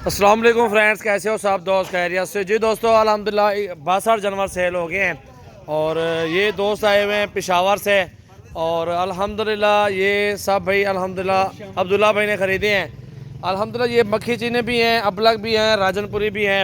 अस्सलाम वालेकुम फ्रेंड्स, कैसे हो सब दोस्त? खैरियत से जी दोस्तों, अल्हम्दुलिल्लाह 62 जानवर सेल हो गए हैं। और ये दोस्त आए हुए हैं पेशावर से और अल्हम्दुलिल्लाह ये सब भाई अल्हम्दुलिल्लाह अब्दुल्ला भाई ने ख़रीदे हैं। अल्हम्दुलिल्लाह ये मक्खी चीने भी हैं, अबलग भी हैं, राजनपुरी भी हैं,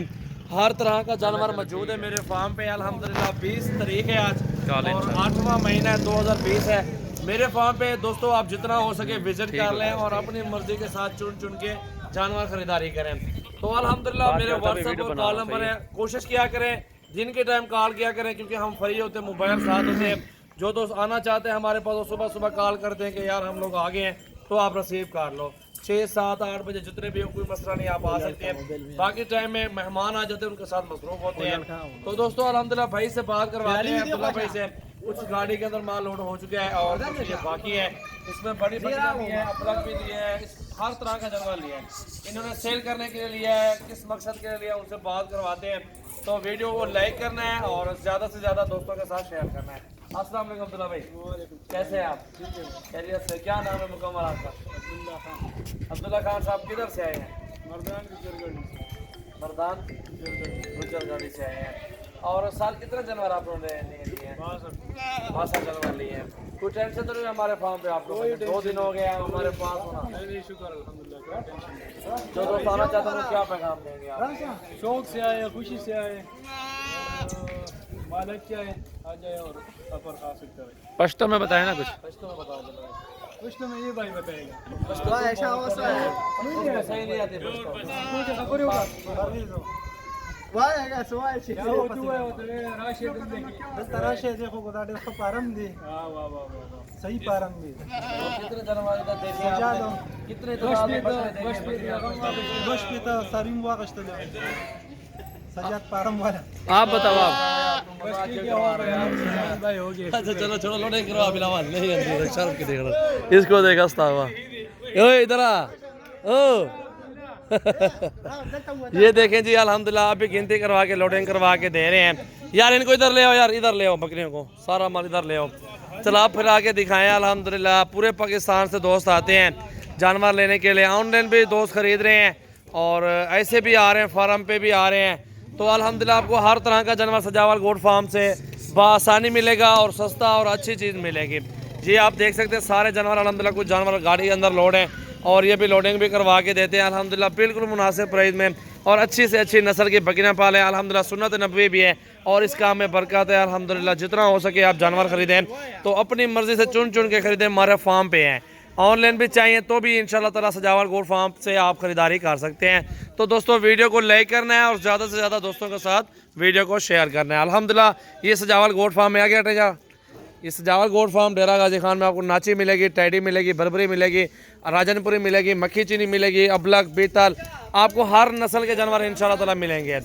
हर तरह का जानवर मौजूद है मेरे फार्म पे। अल्हम्दुलिल्लाह 20 तारीख है आज और 8वां महीना 2020 है। मेरे फार्म पे दोस्तों आप जितना हो सके विजिट कर लें और अपनी मर्जी के साथ चुन चुन के जानवर खरीदारी करें। तो अल्हम्दुलिल्लाह मेरे व्हाट्सएप और कॉल नंबर है, कोशिश किया करें दिन के टाइम कॉल किया करें क्योंकि हम फ्री होते हैं, मोबाइल साथ होते हैं। जो दोस्त आना चाहते हैं हमारे पास सुबह सुबह कॉल करते हैं कि यार हम लोग आ गए हैं, तो आप रिसीव कर लो। 6, 7, 8 बजे जितने भी हो, कोई मसला नहीं, आप आ सकते हैं। बाकी टाइम में मेहमान आ जाते हैं, उनके साथ मसरूफ होते हैं। तो दोस्तों अल्हम्दुलिल्लाह भाई से बात करवाते हैं, अब्दुल्ला भाई से। कुछ गाड़ी के अंदर माल लोड हो चुका है और कुछ ये बाकी है। इसमें बड़ी बकरियां भी है, अपलग भी लिए है, हर तरह का जानवर लिया है। इन्होंने सेल करने के लिए लिया है, किस मकसद के लिए लिया उनसे बात करवाते हैं। तो वीडियो को लाइक करना है और ज़्यादा से ज़्यादा दोस्तों के साथ शेयर करना है। अस्सलाम वालेकुम अब्दुल्ला भाई, कैसे हैं आप? खैरियत से। क्या नाम है मुकम्मल आपका? अब्दुल्ला खान साहब किधर से आए हैं? मर्दान गुजरगाड़ी से आए हैं। और साल कितने जानवर आप लोगों ने लिए हैं? 62 जानवर लिए हैं। कोई टेंशन तो नहीं हमारे फार्म पे? आप लोग 2 दिन हो गए हैं हमारे पास होना। जो दोस्त आना चाहते हैं क्या पैगाम देंगे आप? शौक से आए, खुशी से आए, मालिक के आए, आ जाए और सफर खा सकते हैं। पश्तो में बताए ना कुछ? पश्तो में बता दो, पश्तो में ये भाई बताएगा। पश्तो ऐसा होता है सही नहीं आती पश्तो। सफर होगा वाह है सवाल है क्या हो तू है उधर राशिद देखिए बस राशिद देखो बता दे उसको पारम दी। वाह वाह वाह वाह सही पारम दी। कितने जानवर इधर देखे आपने? कितने गोश पे तो सरीम हुआ कष्ट ले सजात पारम वाला। आप बताओ आप। भाई हो गया। अच्छा चलो छोड़ो, लोडिंग करो आप। बिलावल नहीं अंदर शर्म की देख रहा, इसको देखा हुआ। ओए इधर आ ओ ये देखें जी अल्हम्दुलिल्लाह अभी गिनती करवा के लोडिंग करवा के दे रहे हैं। यार इनको इधर ले आओ, यार इधर ले आओ, बकरियों को सारा माल इधर ले आओ। चला फिरा के दिखाएं। अल्हम्दुलिल्लाह पूरे पाकिस्तान से दोस्त आते हैं जानवर लेने के लिए। ऑनलाइन भी दोस्त खरीद रहे हैं और ऐसे भी आ रहे हैं, फार्म पे भी आ रहे हैं। तो अल्हम्दुलिल्लाह आपको हर तरह का जानवर सजावल गोट फार्म से बआसानी मिलेगा और सस्ता और अच्छी चीज़ मिलेगी। जी आप देख सकते हैं सारे जानवर अल्हम्दुलिल्लाह कुछ जानवर गाड़ी के अंदर लोड हैं और ये भी लोडिंग भी करवा के देते हैं अल्हम्दुलिल्लाह बिल्कुल मुनासिब प्राइस में। और अच्छी से अच्छी नस्ल की बकरियां पालें अल्हम्दुलिल्लाह, सुन्नत नबवी भी है और इस काम में बरकत है अल्हम्दुलिल्लाह। जितना हो सके आप जानवर खरीदें तो अपनी मर्ज़ी से चुन चुन के खरीदें। हमारे फार्म पे हैं, ऑनलाइन भी चाहिए तो भी इंशाल्लाह ताला सजावल गोट फार्म से आप खरीदारी कर सकते हैं। तो दोस्तों वीडियो को लाइक करना है और ज़्यादा से ज़्यादा दोस्तों के साथ वीडियो को शेयर करना है। अल्हम्दुलिल्लाह ये सजावल गोट फार्म में आ गया टेजा। इस सजावल गोट फार्म डेरा गाजी खान में आपको नाची मिलेगी, टैडी मिलेगी, बरबरी मिलेगी, राजनपुरी मिलेगी, मक्खी चीनी मिलेगी, अबलग, बीतल, आपको हर नस्ल के जानवर इंशाल्लाह ताला मिलेंगे।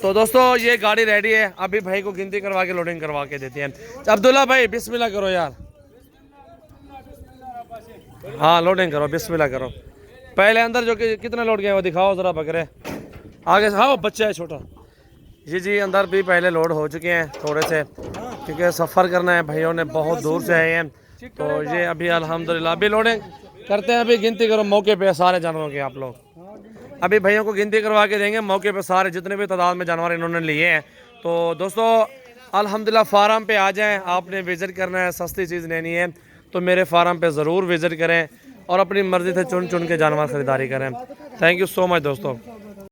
तो दोस्तों ये गाड़ी रेडी है, अभी भाई को गिनती करवा के लोडिंग करवा के देते हैं। अब्दुल्ला भाई बिस्मिल्लाह करो यार। हाँ लोडिंग करो, बिस्मिल्लाह करो। पहले अंदर जो कि कितने लोड गए वो दिखाओ ज़रा बकरे आगे। हाँ वो बच्चा है छोटा। जी अंदर भी पहले लोड हो चुके हैं थोड़े से, क्योंकि सफ़र करना है, भाइयों ने बहुत दूर से आए हैं। तो ये अभी अल्हम्दुलिल्लाह अभी लोडिंग करते हैं। अभी गिनती करो मौके पे सारे जानवरों की। आप लोग अभी भाइयों को गिनती करवा के देंगे मौके पे सारे जितने भी तादाद में जानवर इन्होंने लिए हैं। तो दोस्तों अल्हम्दुलिल्लाह फार्म पे आ जाएं, आपने विज़िट करना है, सस्ती चीज़ लेनी है तो मेरे फार्म पे ज़रूर विज़िट करें और अपनी मर्ज़ी से चुन चुन के जानवर ख़रीदारी करें। थैंक यू सो मच दोस्तों।